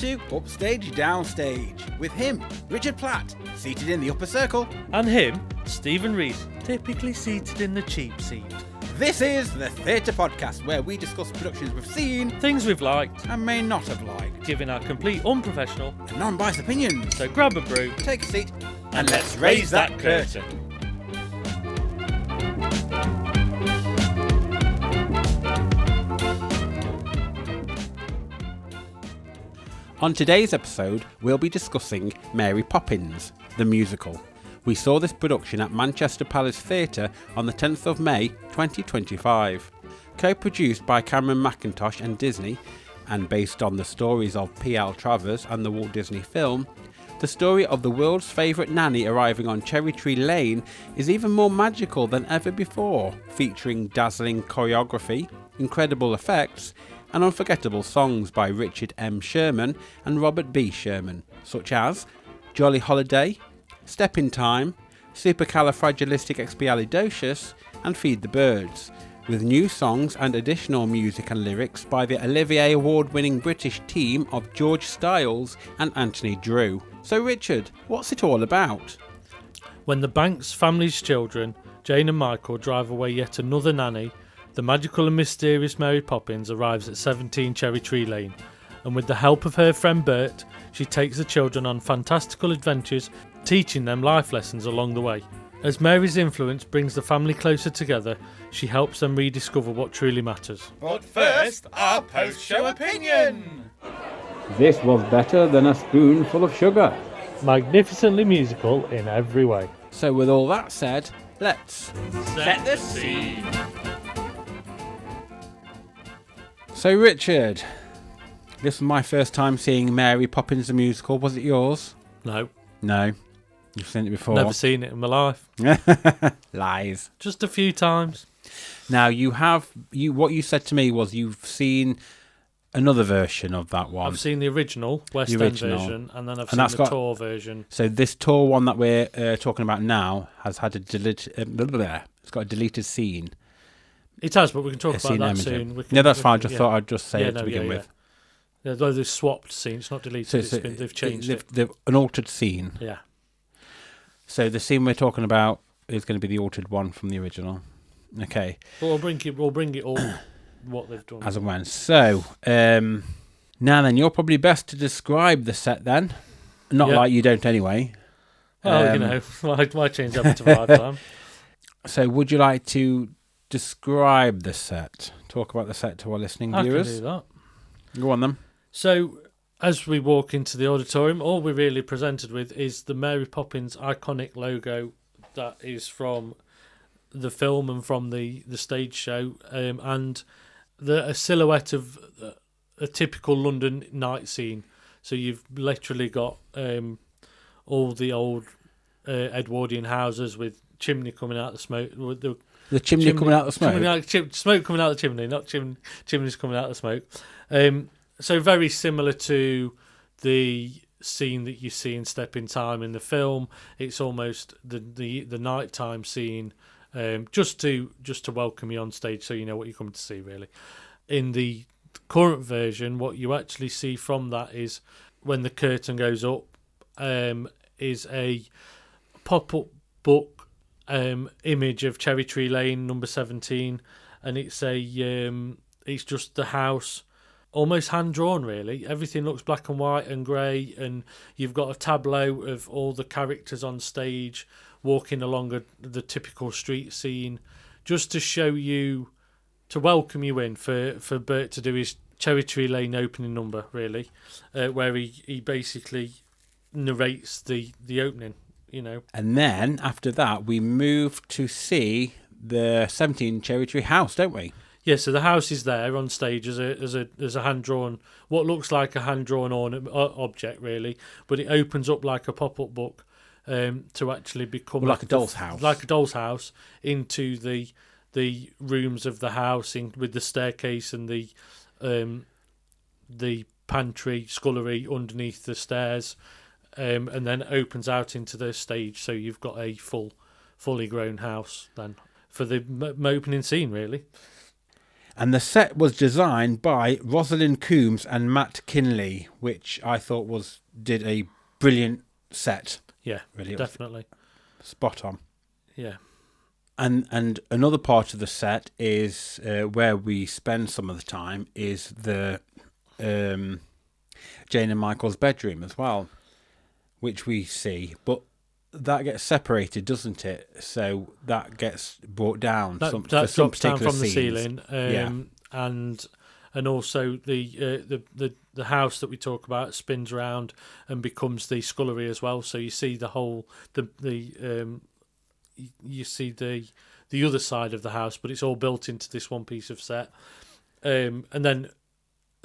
to Upstage Downstage with him, Richard Platt, seated in the upper circle. And him, Stephen Rees, typically seated in the cheap seat. This is the Theatre Podcast, where we discuss productions we've seen, things we've liked, and may not have liked, giving our complete unprofessional and non-biased opinions. So grab a brew, take a seat, and let's raise that curtain. On today's episode, we'll be discussing Mary Poppins The Musical. We saw this production at Manchester Palace Theatre on the 10th of May 2025. Co-produced by Cameron Mackintosh and Disney, and based on the stories of P.L. Travers and the Walt Disney film, the story of the world's favourite nanny arriving on Cherry Tree Lane is even more magical than ever before, featuring dazzling choreography, incredible effects, and unforgettable songs by Richard M. Sherman and Robert B. Sherman, such as Jolly Holiday, Step in Time, Supercalifragilisticexpialidocious, and Feed the Birds, with new songs and additional music and lyrics by the Olivier Award-winning British team of George Stiles and Anthony Drew. So Richard, what's it all about? When the Banks family's children, Jane and Michael, drive away yet another nanny, the magical and mysterious Mary Poppins arrives at 17 Cherry Tree Lane, and with the help of her friend Bert, she takes the children on fantastical adventures, teaching them life lessons along the way. As Mary's influence brings the family closer together, she helps them rediscover what truly matters. But first, our post-show opinion! This was better than a spoonful of sugar. Magnificently musical in every way. So with all that said, let's Set the scene! So Richard, this was my first time seeing Mary Poppins the Musical. Was it yours? No. No. You've seen it before? Never seen it in my life. Lies. Just a few times. Now what you said to me was you've seen another version of that one. I've seen the original West End version, and then I've seen the tour version. So this tour one that we're talking about now has had it's got a deleted scene. It has, but we can talk about that soon. That's fine. I just thought I'd just say it to begin with. Yeah, though they've swapped scenes, it's not deleted. So they've changed it. They've an altered scene. Yeah. So the scene we're talking about is going to be the altered one from the original. Okay. Well, we'll bring it all what they've done as and when. So now then, you're probably best to describe the set then. Not like you don't anyway. Well, why change up to 5 times? So would you like to describe the set? Talk about the set to our listening viewers. I can do that. Go on then. So, as we walk into the auditorium, all we're really presented with is the Mary Poppins iconic logo that is from the film and from the stage show, and a silhouette of a typical London night scene. So you've literally got all the old Edwardian houses with chimney coming out of the smoke. The chimney coming out of the smoke? Smoke coming out of the chimney, not chimneys coming out of the smoke. So very similar to the scene that you see in Step in Time in the film. It's almost the nighttime scene, just to welcome you on stage, so you know what you're coming to see. Really, in the current version, what you actually see from that is when the curtain goes up, is a pop-up book image of Cherry Tree Lane, number 17, and it's just the house. Almost hand-drawn, really. Everything looks black and white and grey, and you've got a tableau of all the characters on stage walking along the typical street scene, just to show you, to welcome you in for Bert to do his Cherry Tree Lane opening number, really, where he basically narrates the opening, you know. And then, after that, we move to see the 17 Cherry Tree house, don't we? Yeah, so the house is there on stage as a hand-drawn, what looks like a hand-drawn object, really, but it opens up like a pop-up book to actually become like a doll's house. Like a doll's house, into the rooms of the house, with the staircase and the pantry, scullery underneath the stairs, and then opens out into the stage, so you've got a fully grown house then for the opening scene, really. And the set was designed by Rosalind Coombs and Matt Kinley, which I thought did a brilliant set. Yeah, Really, definitely. Spot on. Yeah. And another part of the set is where we spend some of the time is the Jane and Michael's bedroom as well, which we see, but that gets separated, doesn't it? So that gets brought down. That drops down from the ceiling, and also the house that we talk about spins around and becomes the scullery as well. So you see the whole you see the other side of the house, but it's all built into this one piece of set. And then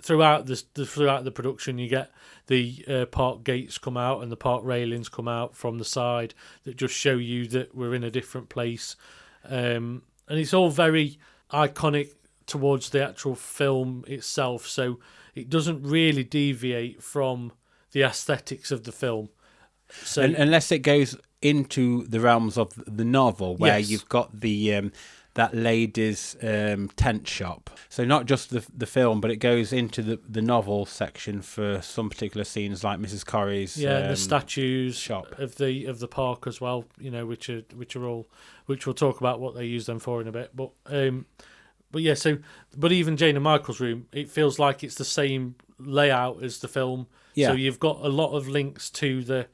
throughout the production, you get the park gates come out and the park railings come out from the side that just show you that we're in a different place. And it's all very iconic towards the actual film itself, so it doesn't really deviate from the aesthetics of the film. So unless it goes into the realms of the novel, where Yes. you've got the that lady's tent shop. So not just the film, but it goes into the novel section for some particular scenes, like Mrs. Corrie's. and the statues shop of the park as well. Which we'll talk about what they use them for in a bit. But yeah. So but even Jane and Michael's room, it feels like it's the same layout as the film. Yeah. So you've got a lot of links to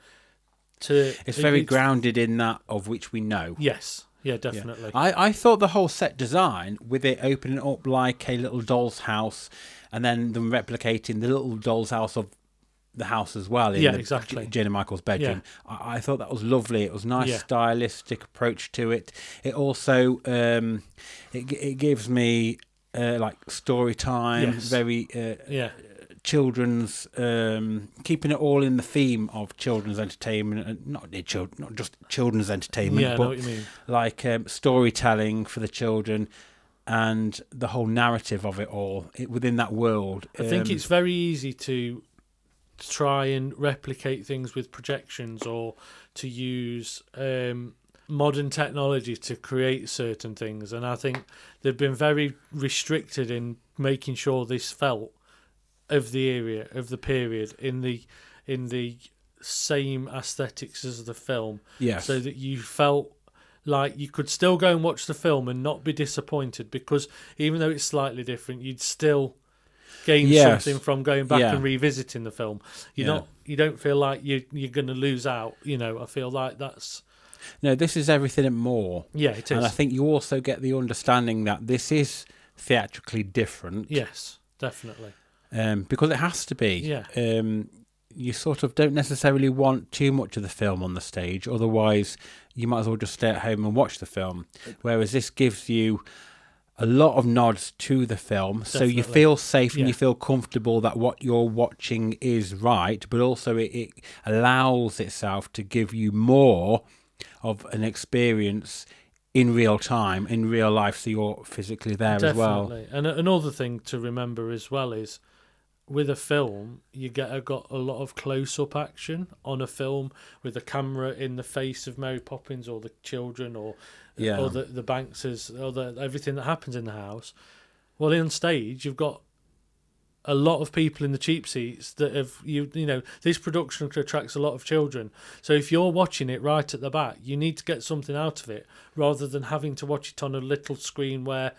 it's very grounded in that of which we know. Yes. Yeah, definitely. Yeah. I thought the whole set design, with it opening up like a little doll's house, and then them replicating the little doll's house of the house as well in exactly. Jane and Michael's bedroom. Yeah. I thought that was lovely. It was a nice Yeah. stylistic approach to it. It also it gives me like story time, Yes. very children's, keeping it all in the theme of children's entertainment, and not just children's entertainment, Yeah, I know but what you mean. like storytelling for the children and the whole narrative of it all within that world. I think it's very easy to try and replicate things with projections, or to use modern technology to create certain things, and I think they've been very restricted in making sure this felt of the area, of the period, in the same aesthetics as the film. Yes. So that you felt like you could still go and watch the film and not be disappointed, because even though it's slightly different, you'd still gain something from going back and revisiting the film. You don't feel like you're going to lose out. I feel like that's... No, this is everything and more. Yeah, it is. And I think you also get the understanding that this is theatrically different. Yes, definitely. Because it has to be. Yeah. You sort of don't necessarily want too much of the film on the stage, otherwise you might as well just stay at home and watch the film. Whereas this gives you a lot of nods to the film, Definitely. so you feel safe and you feel comfortable that what you're watching is right, but also it allows itself to give you more of an experience in real time, in real life, so you're physically there as well. Definitely. And another thing to remember as well is, with a film, you got a lot of close-up action on a film, with the camera in the face of Mary Poppins or the children or the Bankses, or everything that happens in the house. Well, on stage, you've got a lot of people in the cheap seats that have this production attracts a lot of children. So if you're watching it right at the back, you need to get something out of it, rather than having to watch it on a little screen where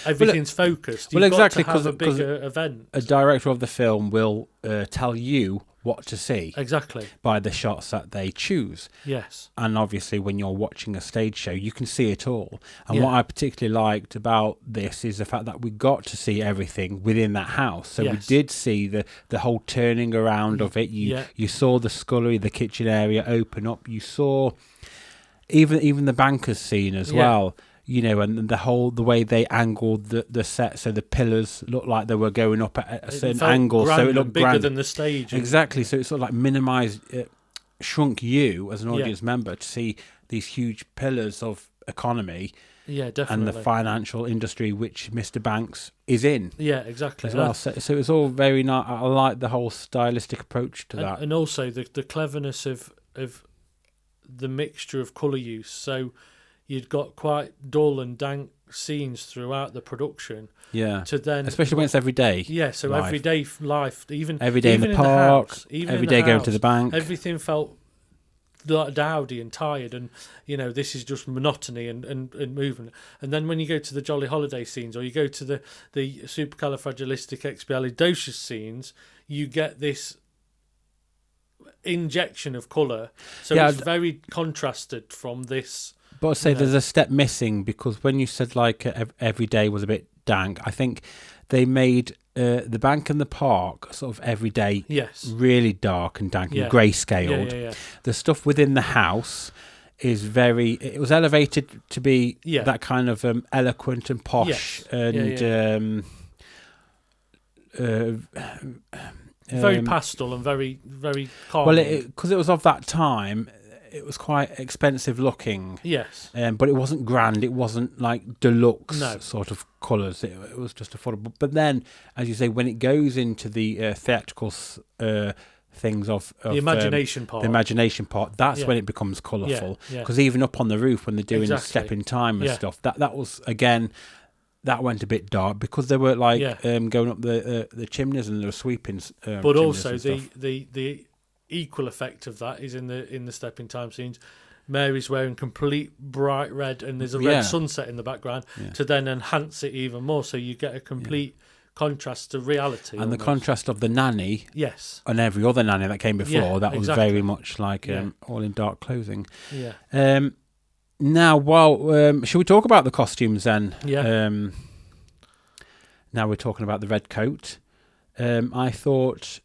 everything's focused. You've got to have a bigger event. A director of the film will tell you what to see. Exactly. By the shots that they choose. Yes. And obviously when you're watching a stage show, you can see it all. And what I particularly liked about this is the fact that we got to see everything within that house. So we did see the whole turning around of it. You saw the scullery, the kitchen area open up. You saw even the banker's scene as well. And the way they angled the set, so the pillars looked like they were going up at a certain angle, so it looked bigger grand. than the stage. Exactly, so it sort of like minimised, shrunk you as an audience member to see these huge pillars of economy. Yeah, definitely. And the financial industry which Mr. Banks is in. Yeah, exactly. As well. So it's all very nice. I like the whole stylistic approach to that, and also the cleverness of the mixture of colour use. So you'd got quite dull and dank scenes throughout the production. Yeah. To then, especially when it's every day. Yeah, so life. everyday life, even every day even in the park, house, even every in day the going house, to the bank. everything felt dowdy and tired, and this is just monotony and movement. And then when you go to the jolly holiday scenes, or you go to the supercalifragilisticexpialidocious scenes, you get this injection of colour. So it's very contrasted from this. But I'd say there's a step missing, because when you said like every day was a bit dank, I think they made the bank and the park sort of every day really dark and dank and greyscaled. Yeah. The stuff within the house is it was elevated to be that kind of eloquent and posh and very pastel and very, very calm. Well, because it was of that time, it was quite expensive looking. Yes. But it wasn't grand. It wasn't like deluxe sort of colours. It was just affordable. But then, as you say, when it goes into the theatrical things of the imagination part. The imagination part, that's when it becomes colourful. Because even up on the roof, when they're doing Step in Time and stuff, that was, again, that went a bit dark, because they were like going up the chimneys and they were sweeping. But also the equal effect of that is in the Step in Time scenes. Mary's wearing complete bright red, and there's a red sunset in the background to then enhance it even more. So you get a complete contrast to reality. And the contrast of the nanny, and every other nanny that came before, that was very much like all in dark clothing. Yeah. Now, should we talk about the costumes then? Yeah. Now we're talking about the red coat. I thought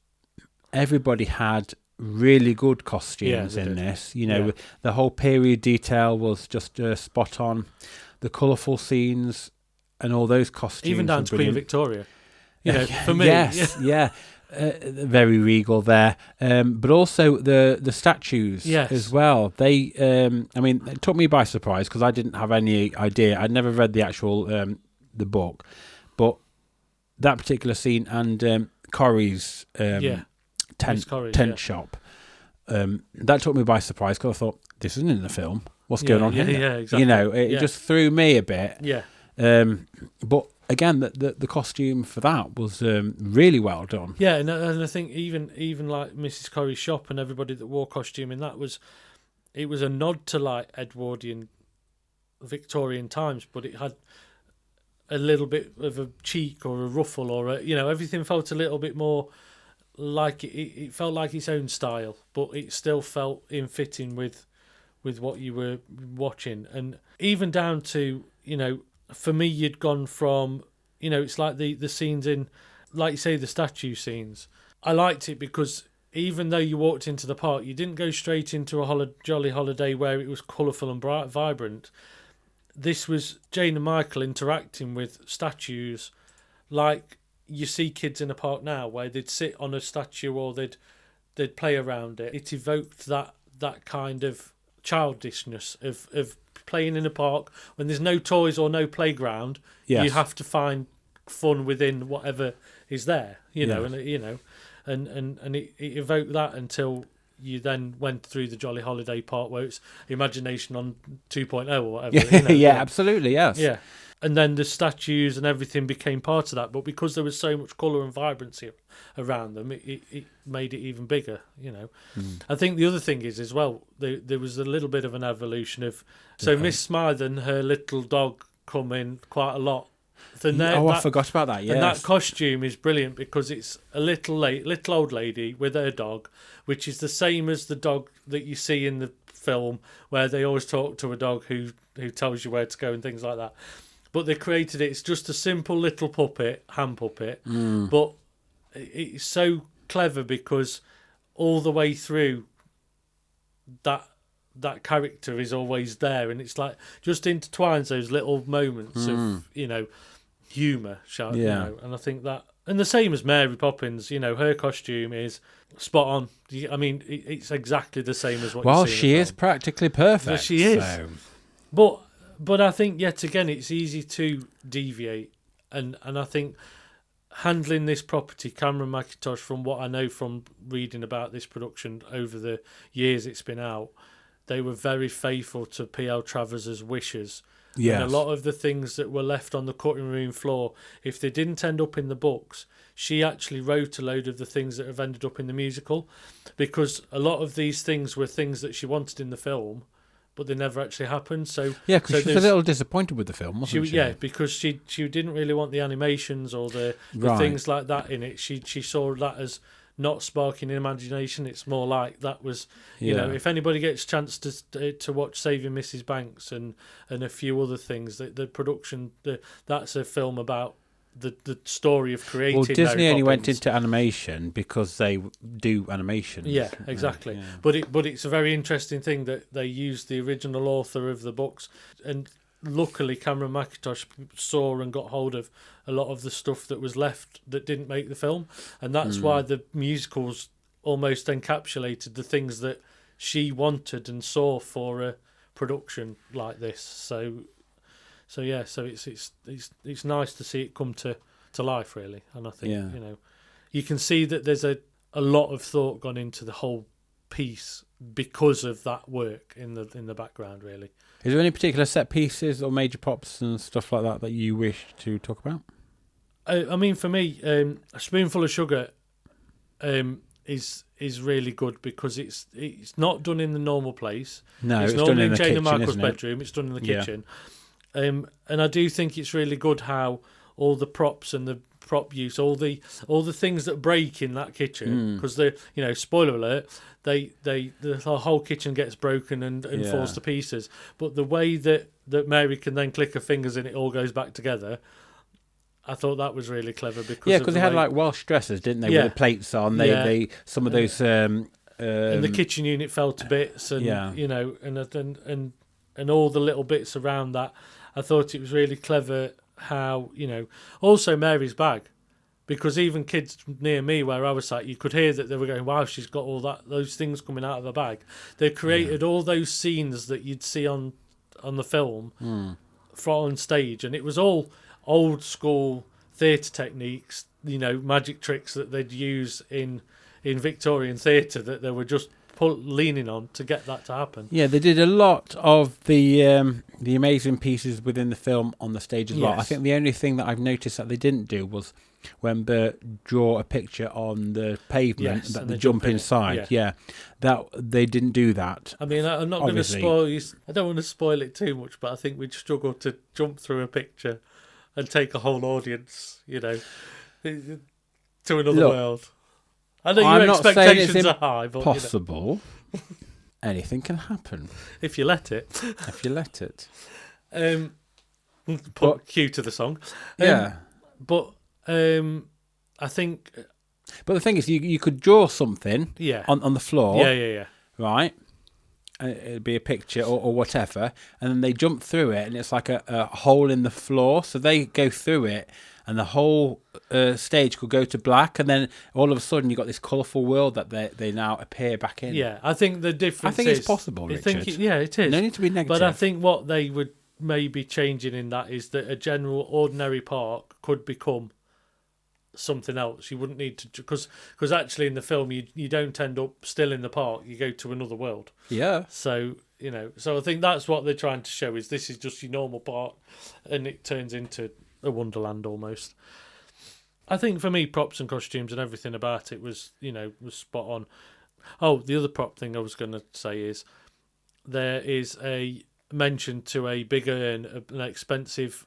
everybody had really good costumes in this. The whole period detail was just spot on. The colourful scenes and all those costumes, even down to Queen Victoria. For me, very regal there. But also the statues as well. They, it took me by surprise, because I didn't have any idea. I'd never read the actual the book, but that particular scene and Corrie's tent shop. That took me by surprise, because I thought, this isn't in the film. What's going on here? Yeah, exactly. It just threw me a bit. Yeah. But again, the costume for that was really well done. Yeah, and I think even like Mrs. Corrie's shop and everybody that wore costume in that was a nod to like Edwardian Victorian times, but it had a little bit of a cheek or a ruffle or everything felt a little bit more like it felt like its own style, but it still felt in fitting with what you were watching. And even down to, for me, you'd gone from, it's like the scenes in, like you say, the statue scenes. I liked it because even though you walked into the park, you didn't go straight into a jolly holiday where it was colourful and bright, vibrant. This was Jane and Michael interacting with statues like you see kids in a park now, where they'd sit on a statue or they'd play around it. It evoked that kind of childishness of playing in a park when there's no toys or no playground. You have to find fun within whatever is there, and it evoked that until you then went through the jolly holiday part where it's imagination on 2.0 or whatever. Absolutely, yes. Yeah. And then the statues and everything became part of that. But because there was so much colour and vibrancy around them, it made it even bigger, I think the other thing is as well, there was a little bit of an evolution of... So Miss Smythe and her little dog come in quite a lot. I forgot about that, yes. And that costume is brilliant because it's a little old lady with her dog, which is the same as the dog that you see in the film, where they always talk to a dog who tells you where to go and things like that. But they created it. It's just a simple little puppet, hand puppet. But it's so clever because all the way through that character is always there, and it's like just intertwines those little moments of humour, and I think that, and the same as Mary Poppins, her costume is spot on. I mean, it's exactly the same as what you see in the she film. is practically perfect. Yeah, she is. But I think yet again it's easy to deviate, and I think handling this property, Cameron Mackintosh, from what I know from reading about this production over the years it's been out, they were very faithful to P.L. Travers' wishes. Yes. And a lot of the things that were left on the cutting room floor, if they didn't end up in the books, she actually wrote a load of the things that have ended up in the musical, because a lot of these things were things that she wanted in the film, but they never actually happened. So yeah, because she was a little disappointed with the film, wasn't she? Yeah, because she didn't really want the animations or the things like that in it. She saw that as not sparking imagination. It's more like that was, you know, if anybody gets a chance to watch Saving Mrs. Banks and a few other things, the production, that's a film about the story of creating. Well, Disney Mary only went Poppins. into animation because they do animation. Yeah, exactly. Yeah. But it's a very interesting thing that they used the original author of the books, and luckily Cameron Mackintosh saw and got hold of a lot of the stuff that was left that didn't make the film, and that's why the musicals almost encapsulated the things that she wanted and saw for a production like this. So it's nice to see it come to life, really. And I think you know, you can see that there's a lot of thought gone into the whole piece because of that work in the background, really. Is there any particular set pieces or major props and stuff like that you wish to talk about? I mean, for me, A Spoonful of Sugar is really good because it's not done in the normal place. No, it's it's not done in in the Jane kitchen, and Michael's isn't it? bedroom. It's done in the kitchen. And I do think it's really good how all the props and the prop use, all the things that break in that kitchen, because spoiler alert, the whole kitchen gets broken and falls to pieces. But the way that Mary can then click her fingers and it all goes back together, I thought that was really clever because they had like Welsh dresses, didn't they? With the plates on, they some of those and the kitchen unit fell to bits, and and all the little bits around that. I thought it was really clever how, also Mary's bag, because even kids near me where I was sat, you could hear that they were going, wow, she's got those things coming out of her bag. They created all those scenes that you'd see on the film on stage, and it was all old school theatre techniques, magic tricks that they'd use in Victorian theatre that they were just leaning on to get that to happen. Yeah, they did a lot of the amazing pieces within the film on the stage as well. I think the only thing that I've noticed that they didn't do was when Bert draw a picture on the pavement that they jump inside. That they didn't do that. I mean, I'm not going to spoil you. I don't want to spoil it too much, but I think we'd struggle to jump through a picture and take a whole audience, to another world. I know your expectations are high, but possible. Anything can happen if you let it. Put cue to the song. But I think. But the thing is, you could draw something. On the floor. Right. It'd be a picture or whatever, and then they jump through it, and it's like a hole in the floor. So they go through it, and the whole stage could go to black, and then all of a sudden you've got this colourful world that they now appear back in. Yeah, I think the difference. I think it's possible, Richard. It is. No need to be negative. But I think what they would maybe changing in that is that a general ordinary park could become something else. You wouldn't need to, because actually in the film you don't end up still in the park. You go to another world. Yeah. So so I think that's what they're trying to show, is this is just your normal park, and it turns into a wonderland almost. I think for me, props and costumes and everything about it was was spot on. Oh, the other prop thing I was going to say is there is a mention to a big urn, an expensive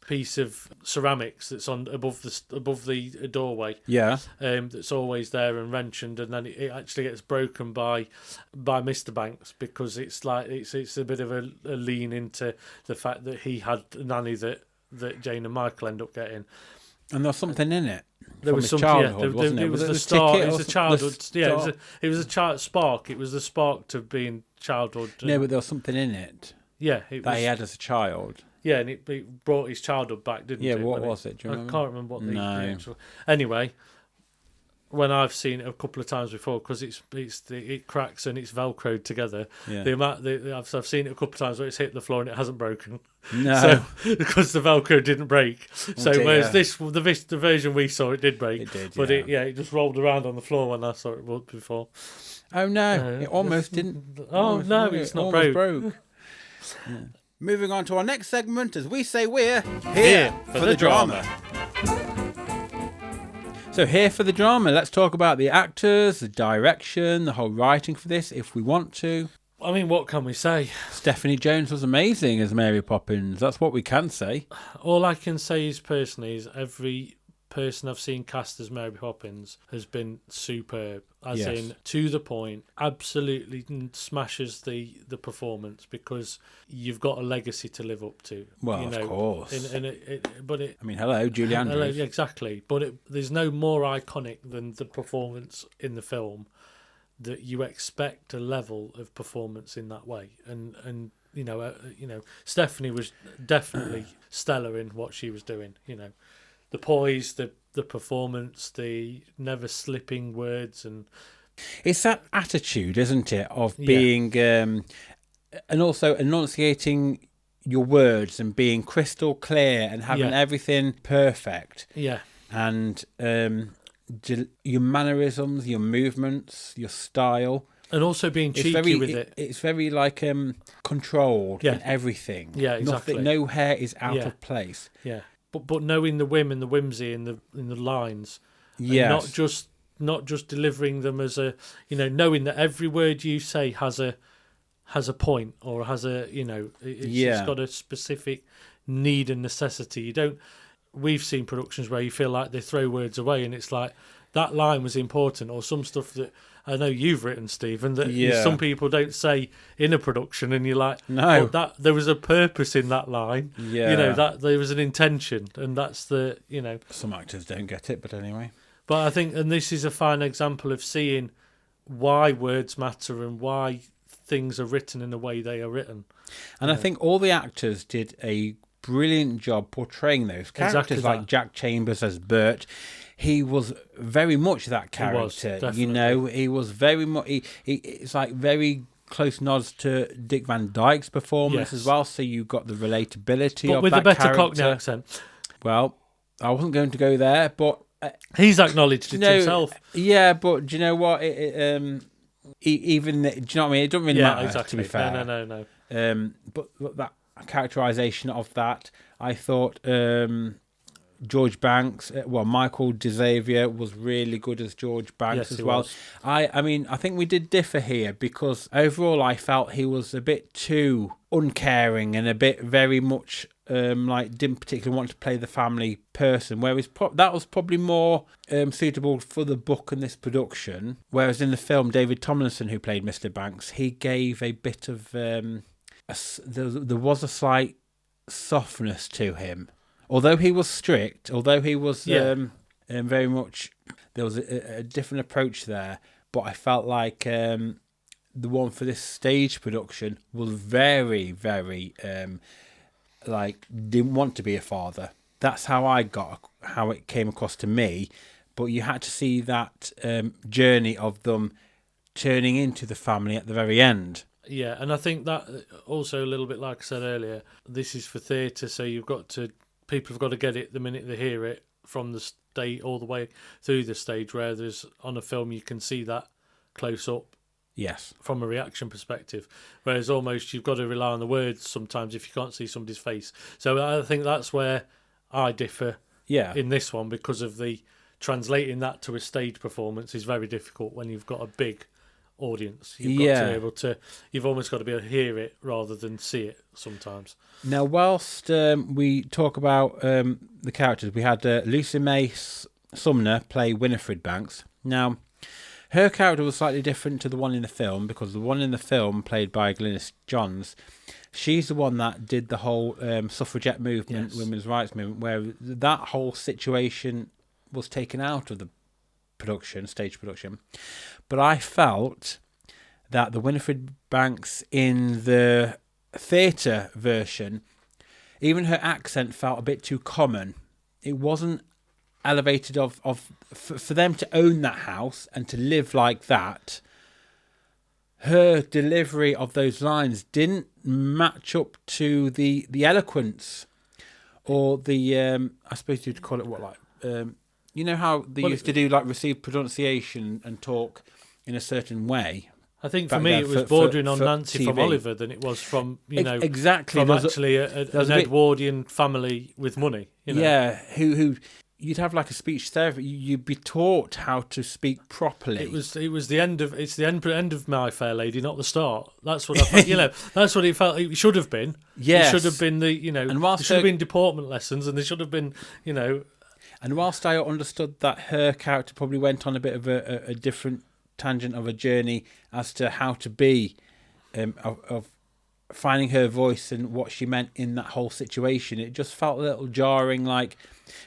piece of ceramics that's on above the doorway. Yeah. That's always there and mentioned, and then it actually gets broken by Mr. Banks, because it's like it's a bit of a lean into the fact that he had a nanny that Jane and Michael end up getting. And there was something in it. There was something. Wasn't it? It was the start. It was a childhood. It was a child spark. It was the spark to being childhood. No, but there was something in it. Yeah, he had as a child. Yeah, and it brought his childhood back, didn't it? Yeah, what was it? Do you remember? I can't remember what the actual. Anyway, when I've seen it a couple of times before, because it cracks and it's velcroed together. Yeah. I've seen it a couple of times where it's hit the floor and it hasn't broken. No. So because the velcro didn't break. So dear. whereas the version we saw, it did break. It did, but yeah. it just rolled around on the floor when I saw it before. Oh no, it almost didn't. Oh no, it's not broke. Yeah. Moving on to our next segment, as we say, we're Here for the drama. So here for the drama, let's talk about the actors, the direction, the whole writing for this, if we want to. I mean, what can we say? Stephanie Jones was amazing as Mary Poppins. That's what we can say. All I can say is personally is every person I've seen cast as Mary Poppins has been superb, as Yes. in to the point, absolutely smashes the performance, because you've got a legacy to live up to. Well, of course. I mean, hello, Julie Andrews. Exactly, but there's no more iconic than the performance in the film, that you expect a level of performance in that way, and Stephanie was definitely stellar in what she was doing. The poise, the performance, the never slipping words, and It's that attitude, isn't it, of being and also enunciating your words and being crystal clear and having everything perfect. Yeah. And your mannerisms, your movements, your style. And also being cheeky with it. It's very like controlled in everything. Yeah, exactly. No hair is out of place. Yeah. But knowing the whim and the whimsy in the lines. Yes. And not just delivering them as a, knowing that every word you say has a point, or has a, it's got a specific need and necessity. We've seen productions where you feel like they throw words away, and it's like, that line was important, or some stuff that I know you've written, Stephen, that some people don't say in a production, and you're like, no, that there was a purpose in that line. Yeah. That there was an intention, and that's the, Some actors don't get it, but anyway. But I think, and this is a fine example of seeing why words matter and why things are written in the way they are written. And I think all the actors did a brilliant job portraying those characters. Exactly that. Like Jack Chambers as Bert. He was very much that character. He was very much. It's like very close nods to Dick Van Dyke's performance as well. So you got the relatability but of with that a better character. Cockney accent. Well, I wasn't going to go there, but he's acknowledged it himself. Yeah, but do you know what? Even do you know what I mean? It doesn't really matter. Exactly. To be fair, No. But that characterization of that, I thought. George Banks, Michael DeXavier was really good as George Banks as well. Was. I mean, I think we did differ here, because overall I felt he was a bit too uncaring and a bit very much didn't particularly want to play the family person, whereas that was probably more suitable for the book and this production. Whereas in the film, David Tomlinson, who played Mr. Banks, he gave a bit of there was a slight softness to him. Although he was strict, although he was very much, there was a different approach there. But I felt like the one for this stage production was very, very, didn't want to be a father. That's how how it came across to me. But you had to see that journey of them turning into the family at the very end. Yeah, and I think that also a little bit like I said earlier, this is for theatre, so people have got to get it the minute they hear it, from the stage all the way through the stage, whereas on a film you can see that close up. Yes. From a reaction perspective. Whereas almost you've got to rely on the words sometimes if you can't see somebody's face. So I think that's where I differ in this one, because of the translating that to a stage performance is very difficult when you've got a big audience. You've almost got to be able to hear it rather than see it sometimes. Now, whilst we talk about the characters, we had Lucy May Sumner play Winifred Banks. Now, her character was slightly different to the one in the film, because the one in the film, played by Glynis Johns, she's the one that did the whole suffragette movement, women's rights movement, where that whole situation was taken out of the stage production. But I felt that the Winifred Banks in the theatre version, even her accent felt a bit too common. It wasn't elevated for them to own that house and to live like that. Her delivery of those lines didn't match up to the eloquence or the I suppose you'd call it what, like you know how they used to do like received pronunciation and talk in a certain way. I think for me it was bordering on Nancy TV. from Oliver than it was from exactly from actually an Edwardian family with money. Yeah, who you'd have like a speech therapy. You'd be taught how to speak properly. It was the end of My Fair Lady, not the start. That's what I felt. That's what it felt. It should have been. Yes. It should have been And whilst there should have been deportment lessons, and there should have been And whilst I understood that her character probably went on a bit of a different tangent of a journey as to how to be of finding her voice and what she meant in that whole situation, it just felt a little jarring, like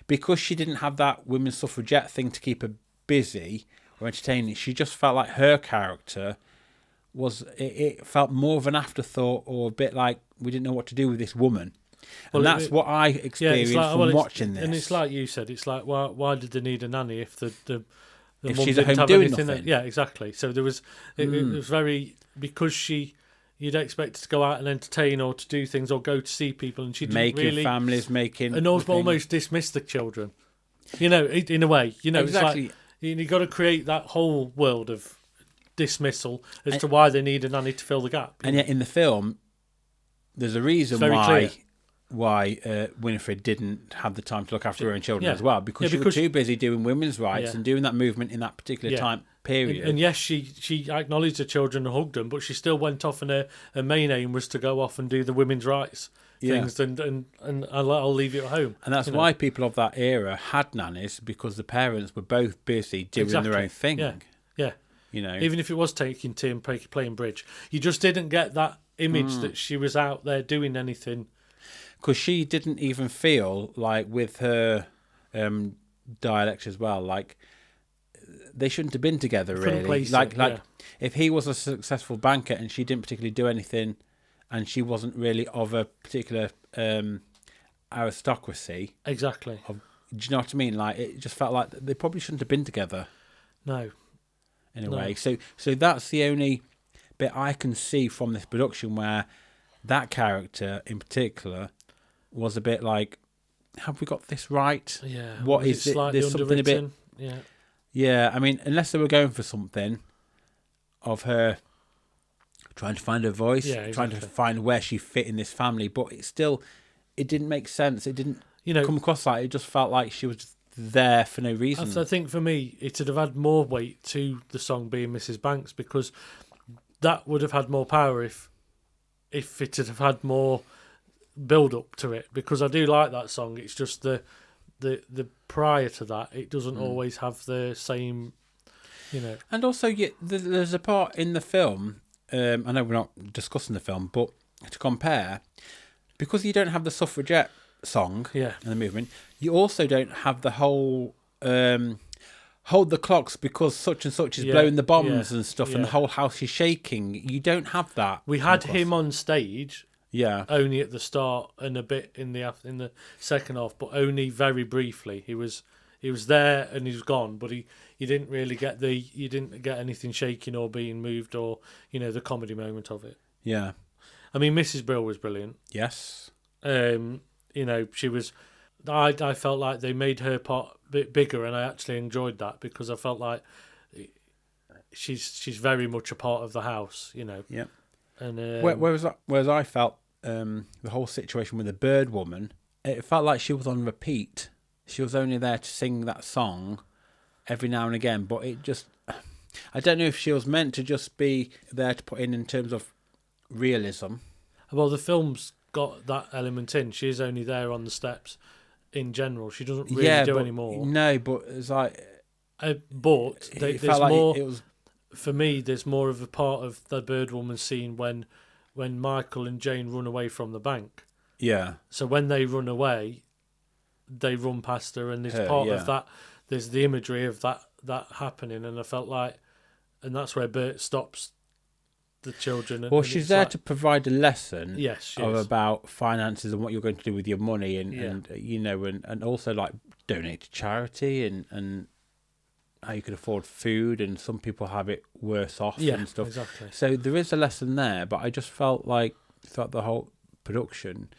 because she didn't have that women's suffragette thing to keep her busy or entertaining, she just felt like her character was it felt more of an afterthought, or a bit like we didn't know what to do with this woman. And that's what I experienced from watching this. And it's like you said, it's like why did they need a nanny if the if mum she's at didn't home have doing anything? nothing? Yeah, exactly. So there was it was very, because you'd expect her to go out and entertain or to do things or go to see people, and she didn't really families and almost dismiss the children. In a way, exactly. It's like you've got to create that whole world of dismissal as to why they need a nanny to fill the gap. And yet in the film, there's a reason why Winifred didn't have the time to look after her own children as well, because she was too busy doing women's rights and doing that movement in that particular time period. And yes, she acknowledged her children and hugged them, but she still went off, and her main aim was to go off and do the women's rights things, and I'll leave you at home. And that's why people of that era had nannies, because the parents were both busy doing their own thing. Yeah. Even if it was taking tea and playing bridge, you just didn't get that image that she was out there doing anything. Because she didn't even feel like, with her dialect as well, like they shouldn't have been together really. If he was a successful banker and she didn't particularly do anything, and she wasn't really of a particular aristocracy. Exactly. Do you know what I mean? Like, it just felt like they probably shouldn't have been together. No. In a way. So that's the only bit I can see from this production where that character in particular was a bit like, have we got this right? Yeah. What is it? There's something a bit. Yeah. Yeah. I mean, unless they were going for something of her trying to find her voice, trying to find where she fit in this family, but it didn't make sense. It didn't come across like it. Just felt like she was there for no reason. I think for me, it would have had more weight to the song being Mrs. Banks, because that would have had more power if it had had more build up to it, because I do like that song. It's just the prior to that, it doesn't always have the same, And also, there's a part in the film. I know we're not discussing the film, but to compare, because you don't have the suffragette song and the movement, you also don't have the whole hold the clocks because such and such is blowing the bombs and stuff, and the whole house is shaking. You don't have that. We had him on stage. Only at the start and a bit in the second half, but only very briefly. He was there and he was gone, but you didn't really get anything shaking or being moved, or the comedy moment of it. Yeah, I mean, Mrs. Brill was brilliant. Yes, she was. I felt like they made her part a bit bigger, and I actually enjoyed that, because I felt like she's very much a part of the house. Yeah. And whereas I felt the whole situation with the bird woman, it felt like she was on repeat. She was only there to sing that song every now and again, but it just, I don't know if she was meant to just be there to put in terms of realism. Well, the film's got that element in. She's only there on the steps in general. She doesn't really do any more. No, but it's like... there's more... For me, there's more of a part of the bird woman scene when Michael and Jane run away from the bank. Yeah. So when they run away, they run past her, and there's part of that. There's the imagery of that happening, and I felt like, and that's where Bert stops the children. Well, and she's it's there like, to provide a lesson yes, she of is. about finances and what you're going to do with your money, and, Yeah. and you know, and also like donate to charity and how you could afford food, and some people have it worse off and stuff. Exactly. So there is a lesson there, but I just felt like throughout the whole production,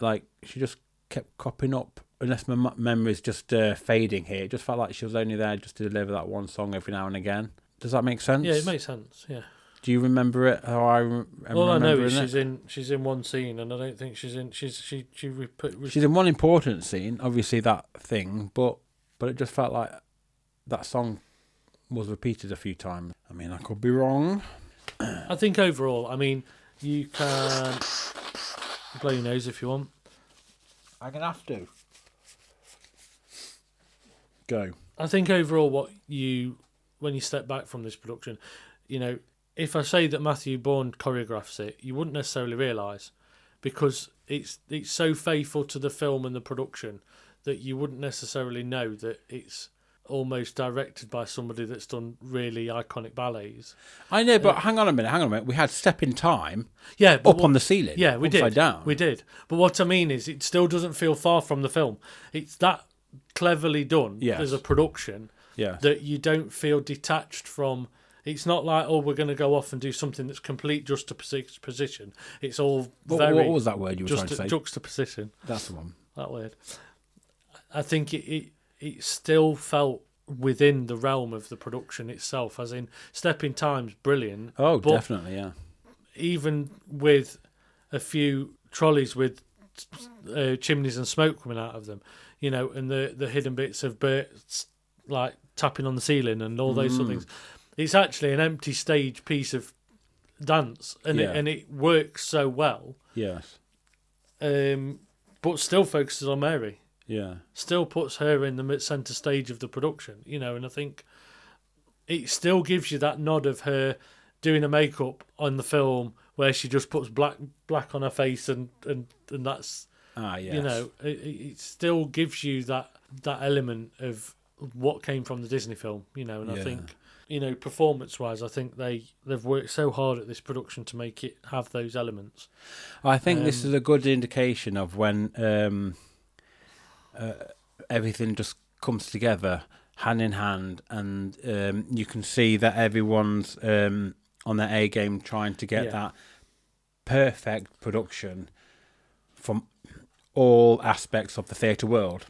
like she just kept cropping up. Unless my memory's just fading here, it just felt like she was only there just to deliver that one song every now and again. Does that make sense? Yeah, it makes sense. Yeah. Do you remember it? How I am All I know is remembering she's in one scene, and I don't think she's in. She's in one important scene, obviously that thing, but it just felt like that song was repeated a few times. I mean, I could be wrong. I think overall, I mean, you can blow your nose if you want. I'm gonna have to go. I think overall, when you step back from this production, you know, if I say that Matthew Bourne choreographs it, you wouldn't necessarily realise, because it's so faithful to the film and the production that you wouldn't necessarily know that it's almost directed by somebody that's done really iconic ballets. I know, but hang on a minute. We had Step in Time But up on the ceiling. Yeah, we upside did. down. We did. But what I mean is, it still doesn't feel far from the film. It's that cleverly done as a production that you don't feel detached from. It's not like, oh, we're going to go off and do something that's complete juxtaposition. It's all very... What was that word you were trying to say? Juxtaposition. That's the one. That word. I think it still felt within the realm of the production itself, as in Step in Time's brilliant. Oh, definitely, yeah. Even with a few trolleys with chimneys and smoke coming out of them, you know, and the hidden bits of Bert like tapping on the ceiling and all those sort of things. It's actually an empty stage piece of dance, and it works so well. Yes. But still focuses on Mary. Yeah. Still puts her in the centre stage of the production, you know, and I think it still gives you that nod of her doing a makeup on the film where she just puts black on her face and that's yes. You know, it still gives you that element of what came from the Disney film, you know, and I think, you know, performance wise, I think they've worked so hard at this production to make it have those elements. I think this is a good indication of when everything just comes together hand in hand, and you can see that everyone's on their A game trying to get that perfect production from all aspects of the theatre world.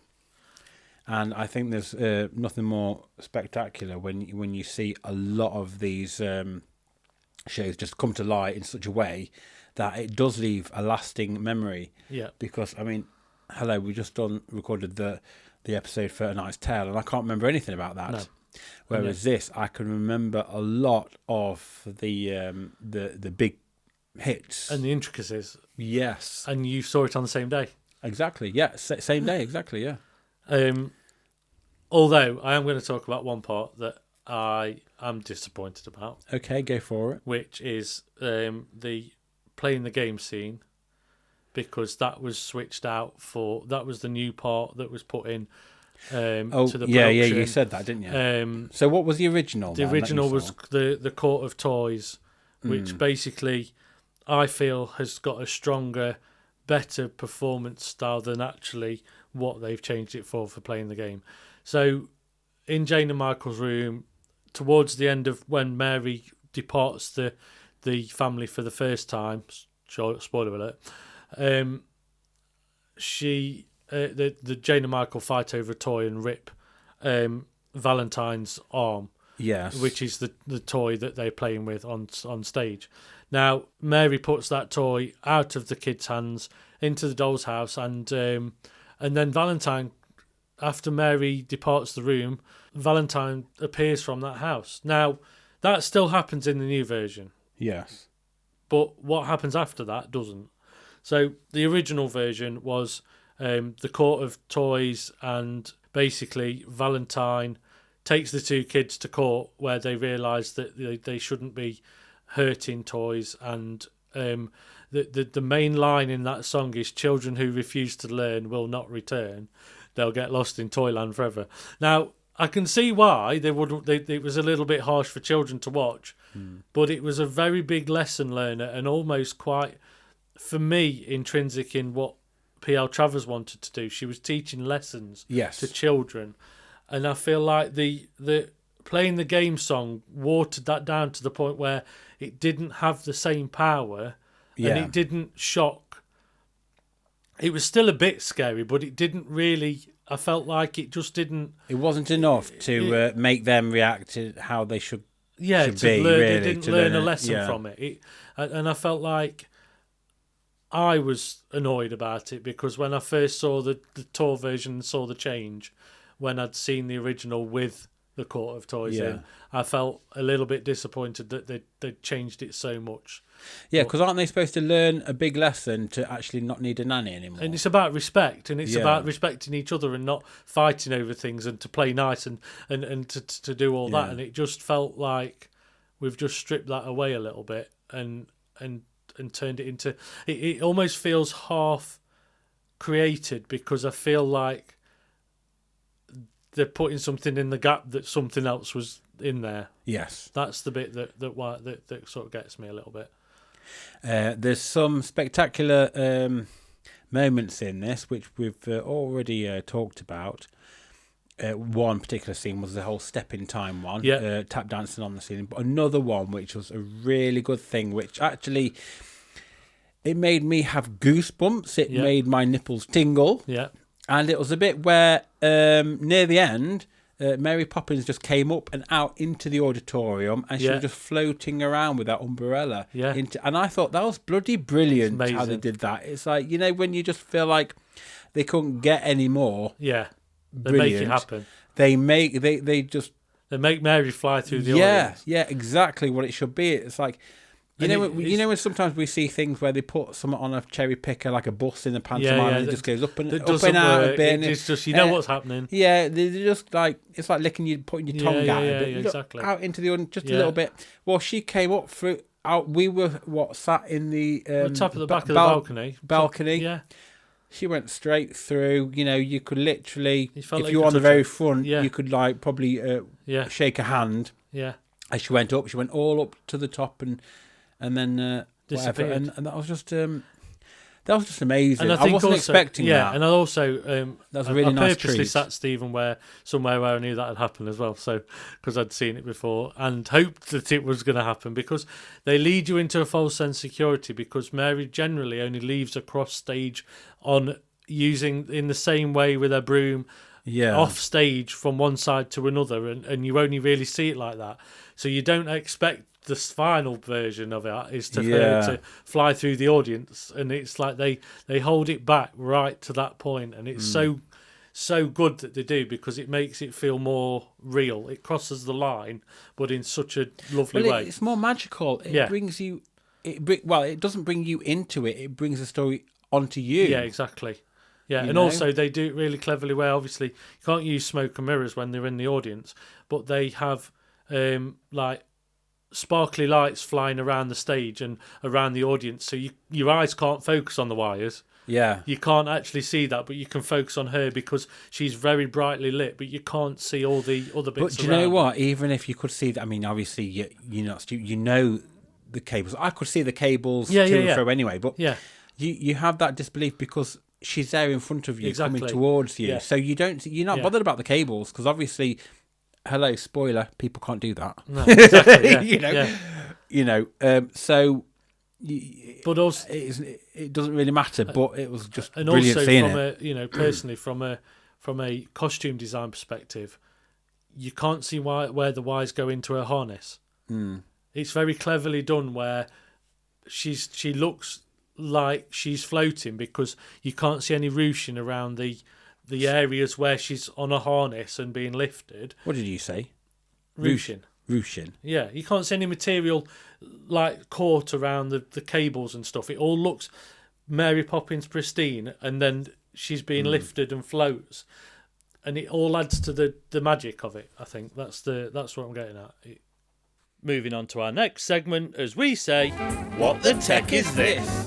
And I think there's nothing more spectacular when you see a lot of these shows just come to light in such a way that it does leave a lasting memory. Yeah. Because, I mean, we just recorded the episode for A Knight's Tale, and I can't remember anything about that. No. Whereas this, I can remember a lot of the big hits. And the intricacies. Yes. And you saw it on the same day. Exactly, yeah. Same day, exactly, yeah. Although I am going to talk about one part that I am disappointed about. Okay, go for it. Which is the playing the game scene, because that was switched out that was the new part that was put in to the production. Yeah, you said that, didn't you? So what was the original? The original was the Court of Toys, which basically I feel has got a stronger, better performance style than actually what they've changed it for playing the game. So in Jane and Michael's room, towards the end of when Mary departs the family for the first time, spoiler alert, the Jane and Michael fight over a toy and rip Valentine's arm. Yes. Which is the toy that they're playing with on stage. Now, Mary puts that toy out of the kids' hands into the doll's house, and then Valentine, after Mary departs the room, Valentine appears from that house. Now, that still happens in the new version. Yes. But what happens after that doesn't. So the original version was the Court of Toys, and basically Valentine takes the two kids to court where they realise that they shouldn't be hurting toys, and the main line in that song is, "Children who refuse to learn will not return. They'll get lost in Toyland forever." Now, I can see why it was a little bit harsh for children to watch, but it was a very big lesson learner and almost quite, for me, intrinsic in what P.L. Travers wanted to do. She was teaching lessons to children, and I feel like the playing the game song watered that down to the point where it didn't have the same power, and it didn't shock. It was still a bit scary, but it didn't really. I felt like it just didn't. It wasn't enough to make them react to how they should. Yeah, should to be, learn. really, They didn't to learn learn a lesson yeah. from it. And I felt like I was annoyed about it because when I first saw the tour version and saw the change, when I'd seen the original with the Court of Toys in, I felt a little bit disappointed that they'd changed it so much. Yeah, because aren't they supposed to learn a big lesson to actually not need a nanny anymore? And it's about respect, and it's about respecting each other and not fighting over things, and to play nice and to do all that. And it just felt like we've just stripped that away a little bit and turned it into. It almost feels half created because I feel like they're putting something in the gap that something else was in there. Yes, that's the bit that sort of gets me a little bit. There's some spectacular moments in this, which we've already talked about. One particular scene was the whole step in time one, tap dancing on the ceiling. But another one, which was a really good thing, which actually it made me have goosebumps. It made my nipples tingle. Yeah. And it was a bit where near the end, Mary Poppins just came up and out into the auditorium, and she was just floating around with that umbrella. Yeah. And I thought that was bloody brilliant how they did that. It's like, when you just feel like they couldn't get any more. Yeah. They brilliant. make it happen. They make Mary fly through the audience. Yeah, exactly what it should be. It's like. You know when sometimes we see things where they put something on a cherry picker, like a bus in the pantomime, and it just goes up and out a bit. It's just what's happening. Yeah, they're just like it's like putting your tongue out a bit, exactly. Out into the audience just a little bit. Well, she came up through. We were sat in the top of the back of the balcony. Yeah, she went straight through. You could literally, if like you were on the very front, you could probably shake a hand. Yeah, as she went up, she went all up to the top and then whatever, and that was just amazing. And I wasn't expecting that. Yeah, and I also that was a really nice purposely treat. Sat Stephen somewhere where I knew that had happened as well. So because I'd seen it before and hoped that it was going to happen, because they lead you into a false sense of security, because Mary generally only leaves across stage on using in the same way with her broom. Yeah. Off stage from one side to another, and you only really see it like that. So you don't expect the final version of it is to her to fly through the audience, and it's like they hold it back right to that point, and it's so good that they do, because it makes it feel more real. It crosses the line, but in such a lovely way. It's more magical. It brings you. It doesn't bring you into it. It brings the story onto you. Yeah, exactly. Yeah, and also they do it really cleverly where obviously you can't use smoke and mirrors when they're in the audience, but they have like sparkly lights flying around the stage and around the audience, so your eyes can't focus on the wires. Yeah, you can't actually see that, but you can focus on her because she's very brightly lit, but you can't see all the other bits. But do you know what? Even if you could see that, I mean, obviously you're not stupid. You know the cables. I could see the cables to and fro anyway, but you have that disbelief because she's there in front of you, coming towards you. So you're not bothered about the cables, because obviously, hello, spoiler, people can't do that. No, exactly. So. But also, it doesn't really matter. But it was just and brilliant also seeing from it. Personally from a costume design perspective, you can't see where the wires go into her harness. It's very cleverly done where she looks like she's floating, because you can't see any ruching around the areas where she's on a harness and being lifted. What did you say? Ruching. Yeah, you can't see any material like caught around the cables and stuff. It all looks Mary Poppins pristine, and then she's being lifted and floats, and it all adds to the magic of it. I think that's what I'm getting at. Moving on to our next segment, as we say, what the tech is this?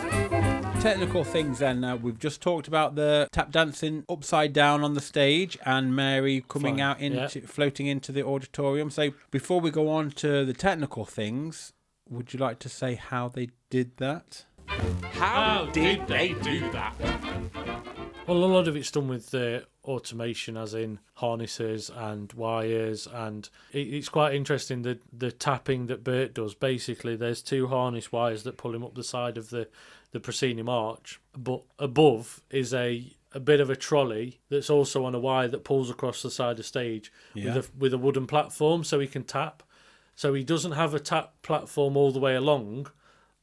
technical things then. We've just talked about the tap dancing upside down on the stage and Mary coming out into floating into the auditorium. So before we go on to the technical things, would you like to say how they did that? How did they do that? Well, a lot of it's done with automation, as in harnesses and wires, and it's quite interesting the tapping that Bert does. Basically, there's two harness wires that pull him up the side of the proscenium arch, but above is a bit of a trolley that's also on a wire that pulls across the side of stage with a wooden platform, so he can tap. So he doesn't have a tap platform all the way along.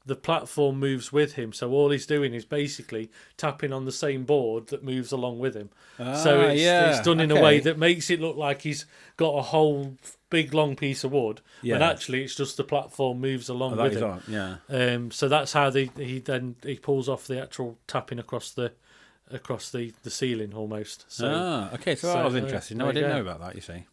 The platform moves with him, so all he's doing is basically tapping on the same board that moves along with him. So it's done in a way that makes it look like he's got a whole big long piece of wood, and actually it's just the platform moves along with him. So that's how he pulls off the actual tapping across the ceiling almost. So, so that was interesting. No, I didn't know about that. You see.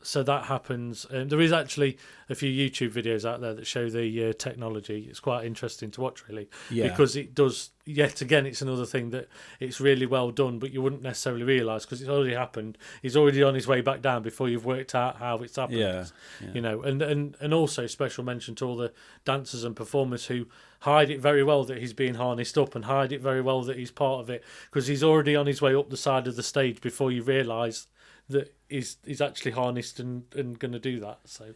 So that happens. There is actually a few YouTube videos out there that show the technology. It's quite interesting to watch, really, because it does. Yet again, it's another thing that it's really well done, but you wouldn't necessarily realise because it's already happened. He's already on his way back down before you've worked out how it's happened. You know, and also special mention to all the dancers and performers who hide it very well that he's being harnessed up and hide it very well that he's part of it because he's already on his way up the side of the stage before you realise that he's actually harnessed and going to do that. So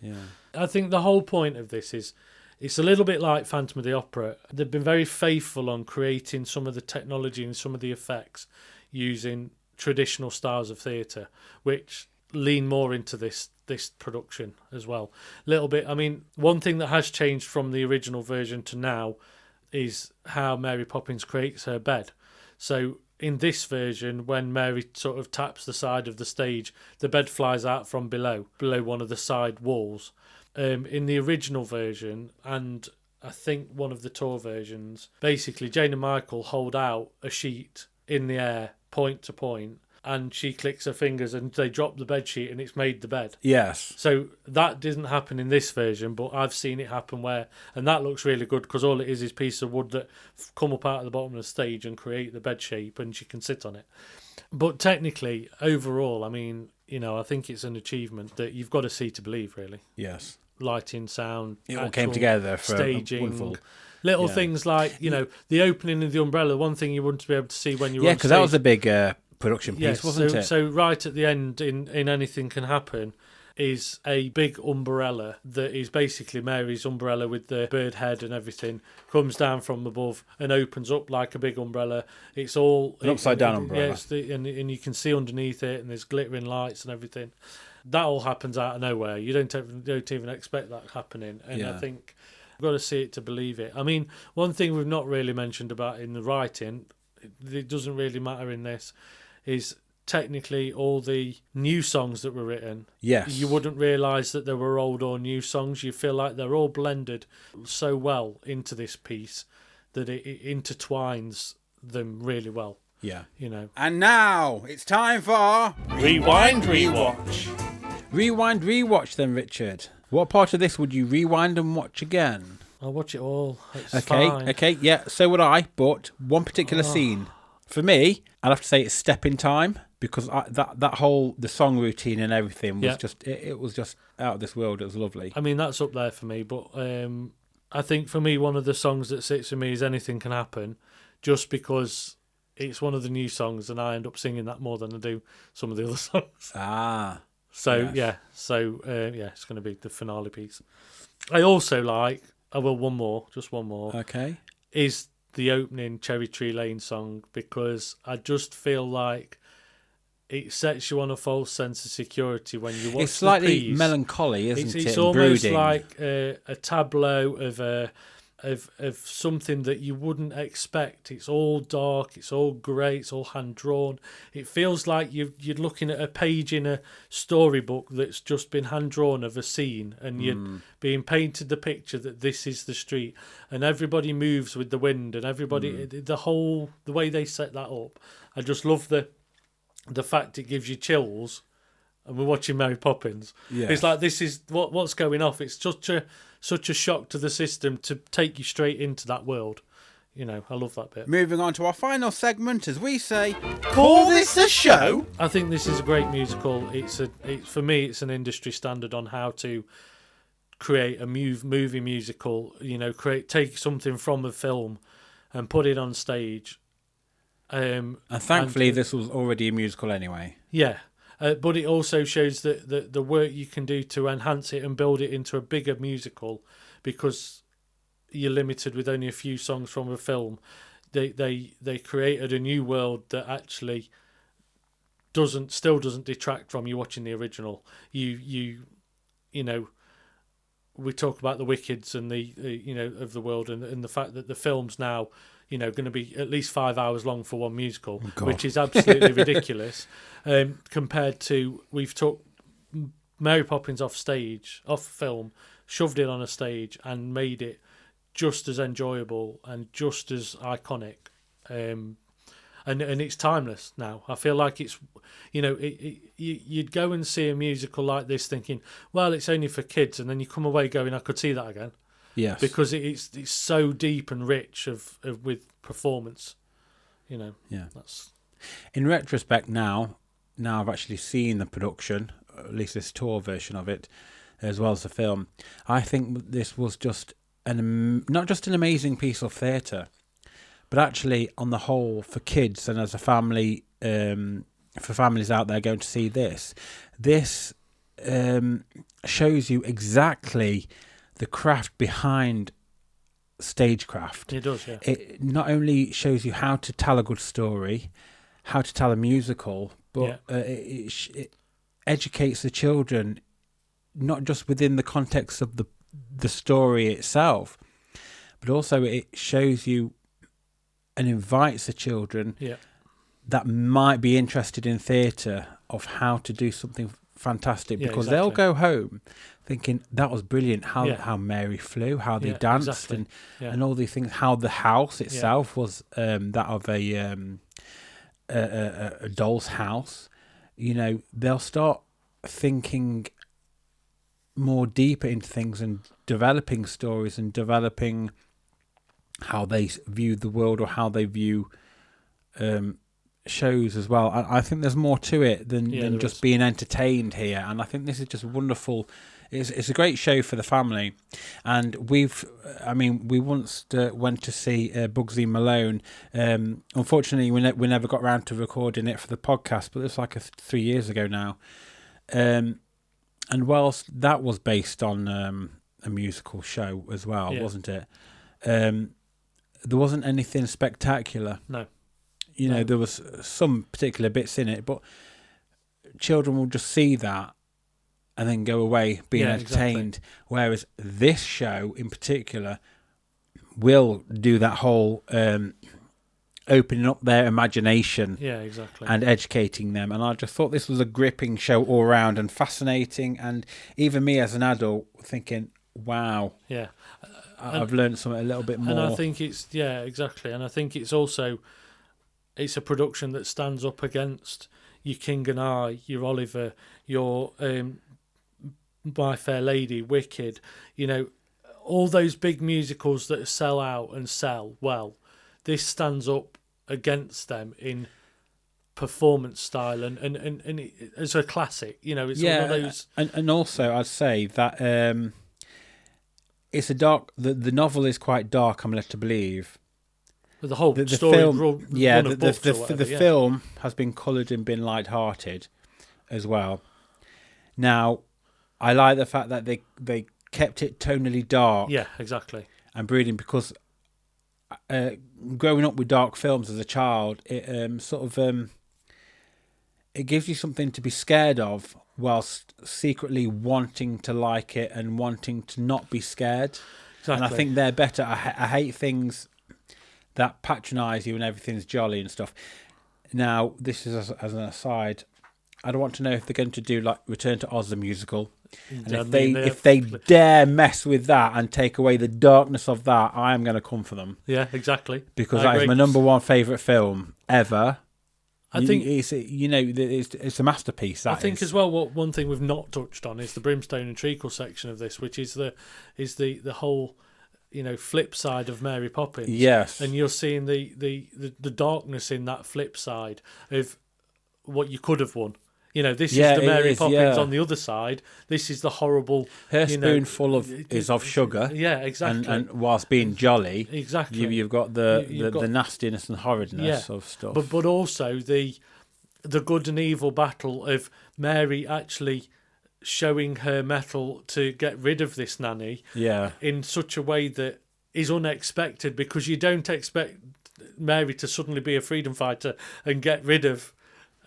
I think the whole point of this is it's a little bit like Phantom of the Opera. They've been very faithful on creating some of the technology and some of the effects using traditional styles of theatre, which lean more into this production as well. A little bit. I mean, one thing that has changed from the original version to now is how Mary Poppins creates her bed. So in this version, when Mary sort of taps the side of the stage, the bed flies out from below one of the side walls. In the original version, and I think one of the tour versions, basically Jane and Michael hold out a sheet in the air, point to point, and she clicks her fingers and they drop the bed sheet and it's made the bed. Yes. So that didn't happen in this version, but I've seen it happen and that looks really good because all it is piece of wood that come up out of the bottom of the stage and create the bed shape and she can sit on it. But technically, overall, I mean, you know, I think it's an achievement that you've got to see to believe, really. Yes. Lighting, sound, it all came together for staging. Wonderful. Little things like, you know, the opening of the umbrella, one thing you wouldn't be able to see when you were on stage. Yeah, because that was a big production piece, wasn't it? So right at the end in Anything Can Happen is a big umbrella that is basically Mary's umbrella with the bird head and everything, comes down from above and opens up like a big umbrella. It's all an upside down umbrella. Yeah, and you can see underneath it and there's glittering lights and everything. That all happens out of nowhere. You don't even expect that happening. And I think you've got to see it to believe it. I mean, one thing we've not really mentioned about in the writing, it doesn't really matter in this, is technically all the new songs that were written. Yes. You wouldn't realise that they were old or new songs. You feel like they're all blended so well into this piece that it intertwines them really well. Yeah. You know. And now it's time for Rewind, Rewatch. Rewind, Rewatch then, Richard. What part of this would you rewind and watch again? I'll watch it all. It's okay, fine. Okay, yeah, so would I, but one particular scene. For me, I'd have to say it's Step in Time, because that whole, the song routine and everything was just, it was just out of this world. It was lovely. I mean, that's up there for me, but I think for me, one of the songs that sits with me is Anything Can Happen, just because it's one of the new songs and I end up singing that more than I do some of the other songs. So, yes. it's going to be the finale piece. I also like, one more, Okay. is the opening Cherry Tree Lane song, because I just feel like it sets you on a false sense of security when you watch It's slightly the piece. Melancholy, isn't it? It's almost brooding. like a tableau of something that you wouldn't expect. It's all dark, it's all grey, it's all hand drawn. It feels like you're looking at a page in a storybook that's just been hand drawn of a scene, and you're being painted the picture that this is the street, and everybody moves with the wind, and everybody the way they set that up. I just love the fact it gives you chills. And we're watching Mary Poppins. Yes. It's like, this is what's going off. It's such a shock to the system to take you straight into that world. I love that bit. Moving on to our final segment, as we say, Call this a show? I think this is a great musical. For me, it's an industry standard on how to create a movie musical. Take something from a film and put it on stage. And thankfully, this was already a musical anyway. Yeah, but it also shows that the work you can do to enhance it and build it into a bigger musical, because you're limited with only a few songs from a film. They created a new world that actually still doesn't detract from you watching the original. We talk about the Wickeds and the of the world, and the fact that the film's now going to be at least 5 hours long for one musical, which is absolutely ridiculous. Compared to, we've took Mary Poppins off film, shoved it on a stage, and made it just as enjoyable and just as iconic. And it's timeless now. I feel like it's, you'd go and see a musical like this thinking, well, it's only for kids, and then you come away going, I could see that again. Yes, because it's so deep and rich with performance. Yeah. That's in retrospect now I've actually seen the production, at least this tour version of it, as well as the film. I think this was just not just an amazing piece of theatre, but actually on the whole, for kids and as a family, for families out there going to see this shows you exactly the craft behind stagecraft. It does, yeah. It not only shows you how to tell a good story, how to tell a musical, but it educates the children, not just within the context of the story itself, but also it shows you and invites the children that might be interested in theatre of how to do something fantastic, because they'll go home thinking that was brilliant, how Mary flew, how they danced, and all these things, how the house itself was that of a doll's house. They'll start thinking more deeper into things and developing stories and developing how they view the world or how they view shows as well. I think there's more to it than just being entertained here, and I think this is just wonderful. It's a great show for the family, and we once went to see Bugsy Malone. Unfortunately, we never got around to recording it for the podcast, but it's like 3 years ago now. And whilst that was based on a musical show as well, wasn't it? There wasn't anything spectacular. No. There was some particular bits in it, but children will just see that and then go away being entertained. Exactly. Whereas this show in particular will do that whole opening up their imagination and educating them. And I just thought this was a gripping show all around and fascinating. And even me as an adult thinking, wow. Yeah. I've learned something a little bit more. And I think it's, exactly. And I think it's also, it's a production that stands up against your King and I, your Oliver, your My Fair Lady, Wicked, all those big musicals that sell out and sell well. This stands up against them in performance style and it, as a classic. It's one of those. And also I'd say that it's a dark. The novel is quite dark, I'm led to believe. But the whole story, film, the film has been coloured and been light-hearted as well. Now, I like the fact that they kept it tonally dark. Yeah, exactly. And brooding, because growing up with dark films as a child, it it gives you something to be scared of, whilst secretly wanting to like it and wanting to not be scared. Exactly. And I think they're better. I hate things that patronise you and everything's jolly and stuff. Now, this is as an aside. I don't want to know if they're going to do like Return to Oz the musical, and if they dare mess with that and take away the darkness of that, I am going to come for them. Yeah, exactly. Because that is my number one favourite film ever. I think it's a masterpiece. I think as well. One thing we've not touched on is the brimstone and treacle section of this, which is the whole, flip side of Mary Poppins. Yes. And you're seeing the darkness in that flip side of what you could have won. This is the Mary Poppins on the other side. This is the horrible. Her spoonful is of sugar. Yeah, exactly. And whilst being jolly, exactly, you've got the nastiness and horridness of stuff. But also the good and evil battle of Mary actually showing her mettle to get rid of this nanny. Yeah. In such a way that is unexpected, because you don't expect Mary to suddenly be a freedom fighter and get rid of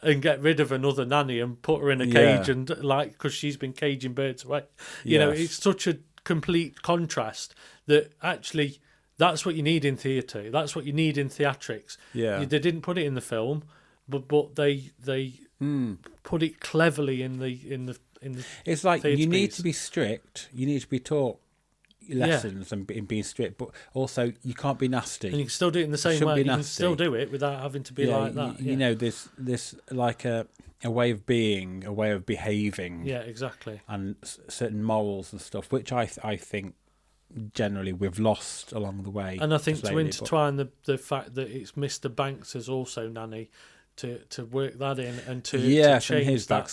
another nanny and put her in a cage and because she's been caging birds away. It's such a complete contrast that actually that's what you need in theatre. That's what you need in theatrics. Yeah. They didn't put it in the film, but they put it cleverly in the. It's like you need piece. to be strict. You need to be taught lessons and being strict, but also you can't be nasty. And you can still do it in the same way. You can still do it without having to be like that. This like a way of being, a way of behaving. Yeah, exactly. And certain morals and stuff, which I think generally we've lost along the way. And I think to intertwine the fact that it's Mr. Banks as also nanny, to work that in and to change and his that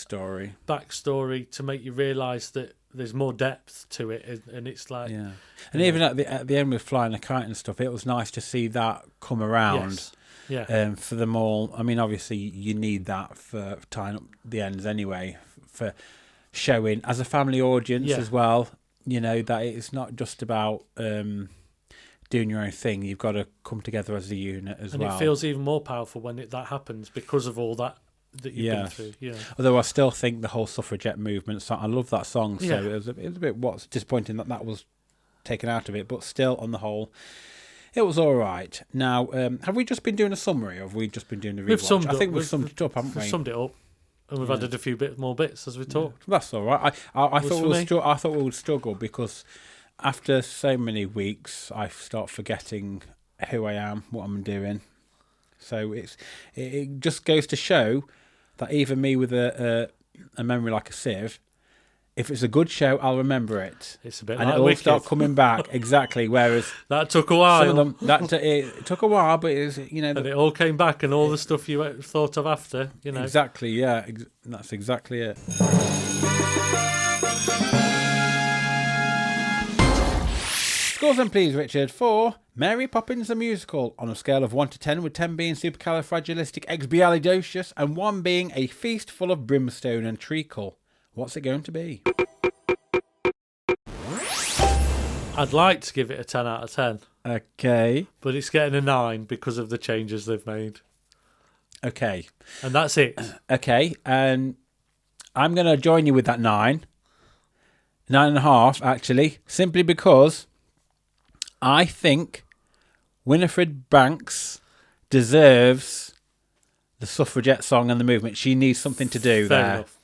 backstory to make you realise that there's more depth to it, and it's like and even at the end with flying a kite and stuff, it was nice to see that come around. For them all. I mean, obviously you need that for tying up the ends anyway, for showing as a family audience as well, that it's not just about doing your own thing. You've got to come together as a unit as well. And it feels even more powerful when that happens because of all that you've been through. Yeah. Although I still think the whole suffragette movement song, I love that song, so it was a bit disappointing that was taken out of it, but still on the whole it was all right. Now, have we just been doing a summary, or have we just been doing a rewatch? I think we've summed it up, haven't we? We've summed it up, and we've added a few more bits as we talked. That's all right. I thought we would struggle because after so many weeks, I start forgetting who I am, what I'm doing. So it just goes to show that even me with a memory like a sieve, if it's a good show, I'll remember it. It's a bit and like it'll Wicked. Start coming back exactly. Whereas that took a while. Some of them, it took a while, but it was, and it all came back, and all the stuff you thought of after, Exactly. Yeah, that's exactly it. Scores then, please, Richard, for Mary Poppins the Musical on a scale of 1 to 10, with 10 being supercalifragilisticexpialidocious and 1 being a feast full of brimstone and treacle. What's it going to be? I'd like to give it a 10 out of 10. Okay. But it's getting a 9 because of the changes they've made. Okay. And that's it. Okay. And I'm going to join you with that 9. 9.5, actually, simply because I think Winifred Banks deserves the suffragette song and the movement. She needs something to do Fair there. Enough.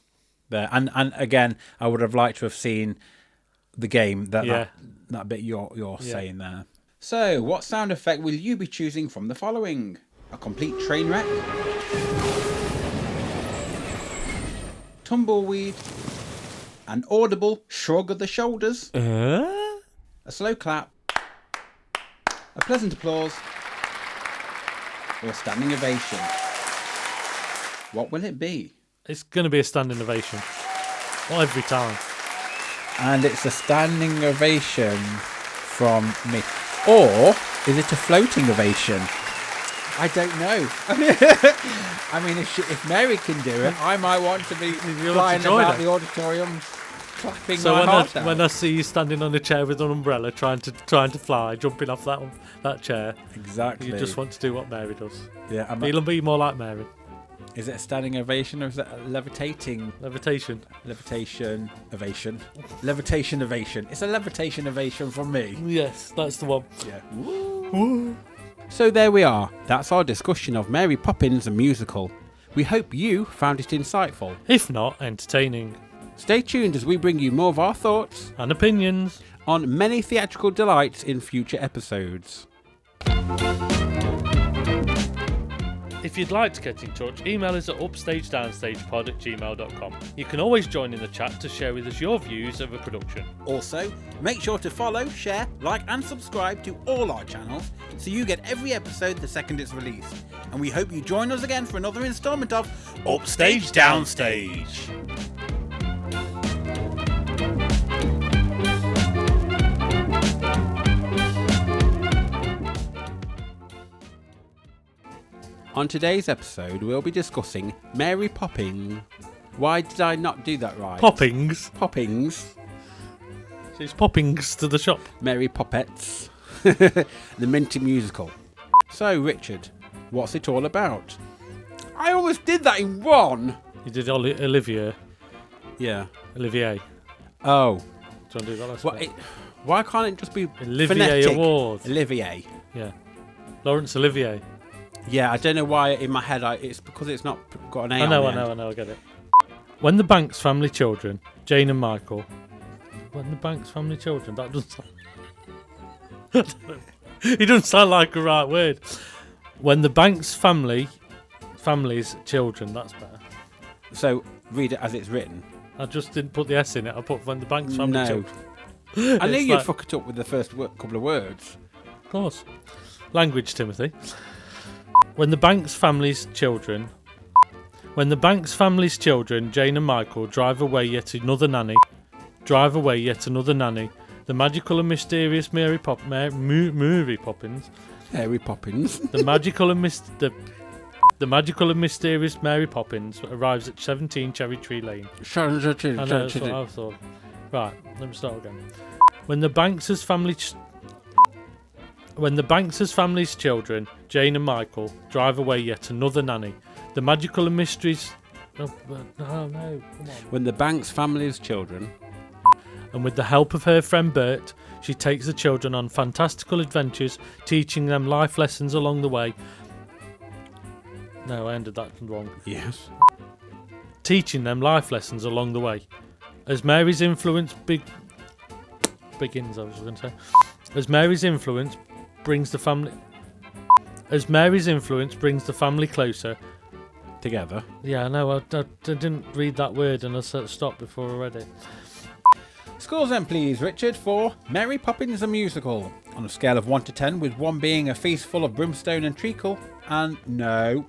There. And again, I would have liked to have seen the game, that bit you're saying there. So, what sound effect will you be choosing from the following? A complete train wreck? Tumbleweed? An audible shrug of the shoulders? A slow clap? A pleasant applause? Or a standing ovation? What will it be? It's going to be a standing ovation. Well, every time. And it's a standing ovation from me. Or is it a floating ovation? I don't know. I mean, if Mary can do it, I might want to be flying about the auditorium, clapping my heart out. When I see you standing on a chair with an umbrella, trying to fly, jumping off that chair, exactly. You just want to do what Mary does. Yeah, You'll be more like Mary. Is it a standing ovation or is it a levitation? Levitation ovation. Levitation ovation. It's a levitation ovation from me. Yes, that's the one. Yeah. Woo. So there we are. That's our discussion of Mary Poppins the Musical. We hope you found it insightful. If not, entertaining. Stay tuned as we bring you more of our thoughts and opinions on many theatrical delights in future episodes. If you'd like to get in touch, email us at upstagedownsstagepod@gmail.com. You can always join in the chat to share with us your views of a production. Also, make sure to follow, share, like and subscribe to all our channels so you get every episode the second it's released. And we hope you join us again for another instalment of Upstage Downstage. On today's episode, we'll be discussing Mary Poppins. Why did I not do that right? Poppings. Poppins. She's poppings to the shop. Mary Poppets. The Minty Musical. So, Richard, what's it all about? I almost did that in one. You did Olivia. Yeah. Olivier. Oh. Do you want to do that last Well, why can't it just be Olivier phonetic? Award. Olivier. Yeah. Laurence Olivier. Yeah, I don't know why in my head it's because it's not got an A I know, on the end. I get it. When the Banks family children, Jane and Michael. When the Banks family children, that doesn't sound... It doesn't sound like a right word. When the Banks family's children, that's better. So, read it as it's written. I just didn't put the S in it, I put when the Banks family children. I knew It's you'd like- fuck it up with the first couple of words. Of course. Language, Timothy. When the Banks family's children, Jane and Michael, drive away yet another nanny. The magical and mysterious Mary Poppins. Mary Poppins. The magical and mysterious Mary Poppins arrives at 17 Cherry Tree Lane. I know, that's what I thought. Right, let me start again. When the Banks' family's children, Jane and Michael, drive away yet another nanny. The magical and mysteries... Oh, no, come on. When the Banks family's children... And with the help of her friend Bert, she takes the children on fantastical adventures, teaching them life lessons along the way. No, I ended that wrong. Yes. Teaching them life lessons along the way. As Mary's influence begins, I was going to say. As Mary's influence brings the family closer. Together. Yeah, I know. I didn't read that word and I stopped before I read it. Scores then, please, Richard, for Mary Poppins The Musical. On a scale of 1 to 10, with 1 being a feast full of brimstone and treacle, and no,